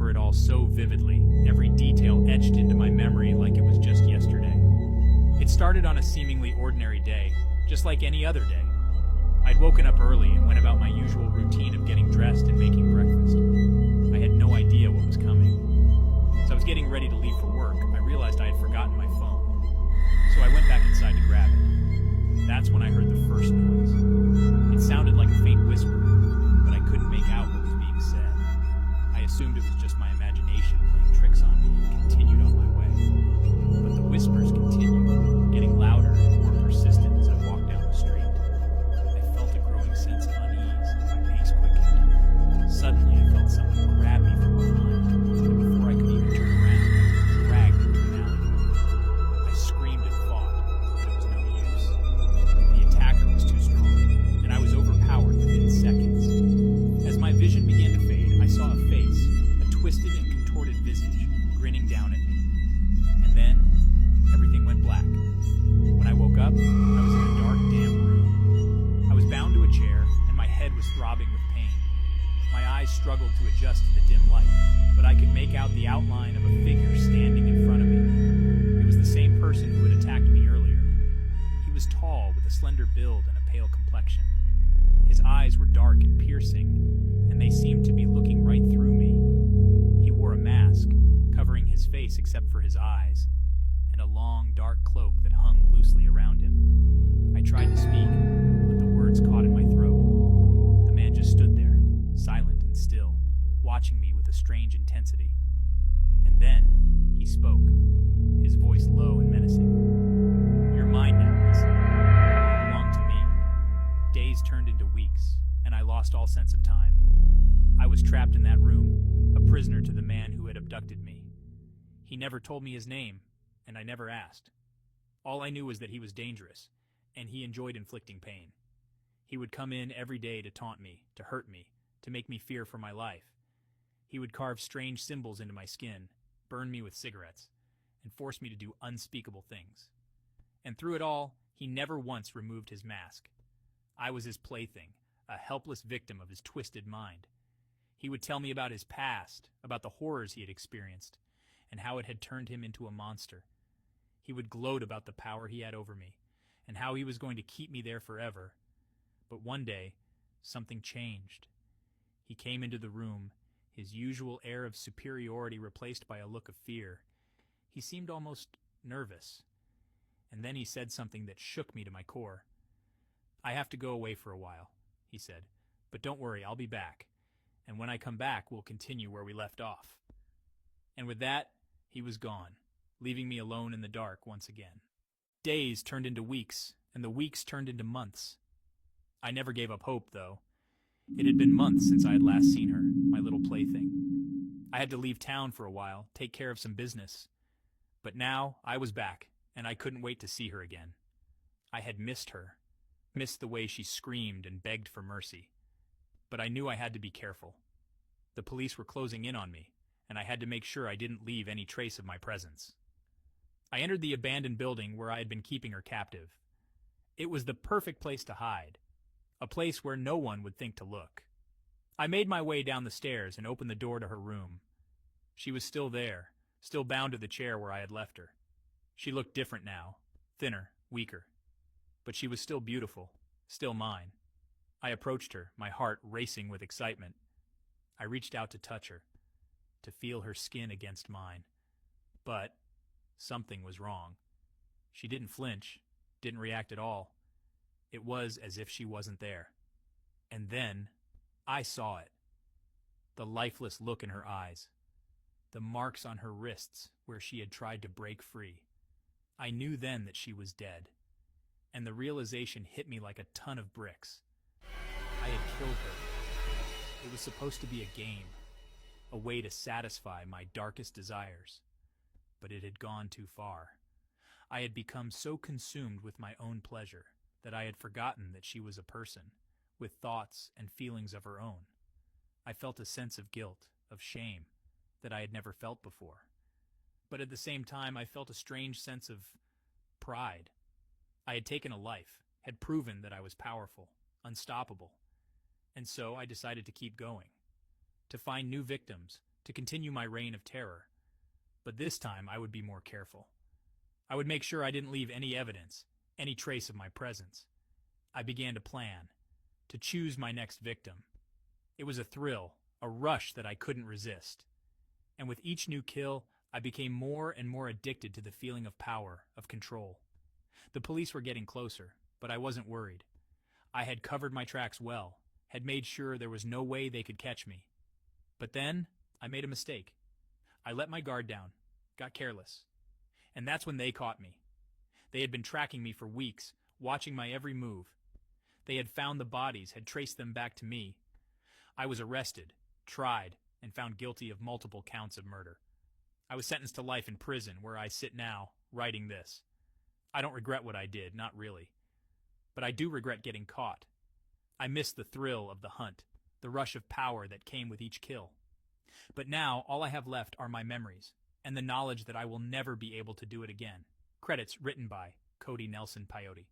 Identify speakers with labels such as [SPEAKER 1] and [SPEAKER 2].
[SPEAKER 1] remember it all so vividly, every detail etched into my memory like it was just yesterday. It started on a seemingly ordinary day, just like any other day. I'd woken up early and went about my usual routine of getting dressed and making breakfast. I had no idea what was coming. As I was getting ready to leave for work, I realized I had forgotten my phone. So I went back inside to grab it. That's when I heard the first noise. It sounded like a faint whisper, but I couldn't make out what was being said. I assumed it was just my imagination playing tricks on me and continued on my way. But the whispers continued, getting louder and more persistent as I walked down the street. I felt a growing sense of unease and my pace quickened. Suddenly I felt someone grab me from behind, and before I could even turn around, I was dragged into an alleyway. I screamed and fought, but it was no use. The attacker was too strong, and I was overpowered within seconds. As my vision began to fade, I saw a face, a twisted and contorted visage, grinning down at me. And then, everything went black. When I woke up, I was in a dark, damp room. I was bound to a chair, and my head was throbbing with pain. My eyes struggled to adjust to the dim light, but I could make out the outline of a figure standing in front of me. It was the same person who had attacked me earlier. He was tall, with a slender build and a pale complexion. His eyes were dark and piercing, and they seemed to be looking right through me. He wore a mask, covering his face except for his eyes, and a long, dark cloak that hung loosely around him. I tried to speak, but the words caught in my throat. The man just stood there, silent and still, watching me with a strange intensity. And then, he spoke, his voice low and menacing. "You're mine now," he said. "You belong to me." Days turned into weeks, and I lost all sense of time. I was trapped in that room, a prisoner to the man who had abducted me. He never told me his name, and I never asked. All I knew was that he was dangerous, and he enjoyed inflicting pain. He would come in every day to taunt me, to hurt me, to make me fear for my life. He would carve strange symbols into my skin, burn me with cigarettes, and force me to do unspeakable things. And through it all, he never once removed his mask. I was his plaything, a helpless victim of his twisted mind. He would tell me about his past, about the horrors he had experienced, and how it had turned him into a monster. He would gloat about the power he had over me, and how he was going to keep me there forever. But one day, something changed. He came into the room, his usual air of superiority replaced by a look of fear. He seemed almost nervous. And then he said something that shook me to my core. "I have to go away for a while," he said, "but don't worry, I'll be back. And when I come back, we'll continue where we left off." And with that, he was gone, leaving me alone in the dark once again. Days turned into weeks, and the weeks turned into months. I never gave up hope, though. It had been months since I had last seen her, my little plaything. I had to leave town for a while, take care of some business. But now I was back, and I couldn't wait to see her again. I had missed her, missed the way she screamed and begged for mercy. But I knew I had to be careful. The police were closing in on me, and I had to make sure I didn't leave any trace of my presence. I entered the abandoned building where I had been keeping her captive. It was the perfect place to hide, a place where no one would think to look. I made my way down the stairs and opened the door to her room. She was still there, still bound to the chair where I had left her. She looked different now, thinner, weaker. But she was still beautiful, still mine. I approached her, my heart racing with excitement. I reached out to touch her, to feel her skin against mine. But something was wrong. She didn't flinch, didn't react at all. It was as if she wasn't there. And then I saw it. The lifeless look in her eyes. The marks on her wrists where she had tried to break free. I knew then that she was dead. And the realization hit me like a ton of bricks. I had killed her. It was supposed to be a game, a way to satisfy my darkest desires. But it had gone too far. I had become so consumed with my own pleasure that I had forgotten that she was a person, with thoughts and feelings of her own. I felt a sense of guilt, of shame, that I had never felt before. But at the same time, I felt a strange sense of pride. I had taken a life, had proven that I was powerful, unstoppable. And so I decided to keep going, to find new victims, to continue my reign of terror. But this time I would be more careful. I would make sure I didn't leave any evidence, any trace of my presence. I began to plan, to choose my next victim. It was a thrill, a rush that I couldn't resist. And with each new kill, I became more and more addicted to the feeling of power, of control. The police were getting closer, but I wasn't worried. I had covered my tracks well, had made sure there was no way they could catch me. But then, I made a mistake. I let my guard down, got careless. And that's when they caught me. They had been tracking me for weeks, watching my every move. They had found the bodies, had traced them back to me. I was arrested, tried, and found guilty of multiple counts of murder. I was sentenced to life in prison, where I sit now, writing this. I don't regret what I did, not really. But I do regret getting caught. I miss the thrill of the hunt, the rush of power that came with each kill. But now, all I have left are my memories, and the knowledge that I will never be able to do it again. Credits written by Cody Nelson Peyote.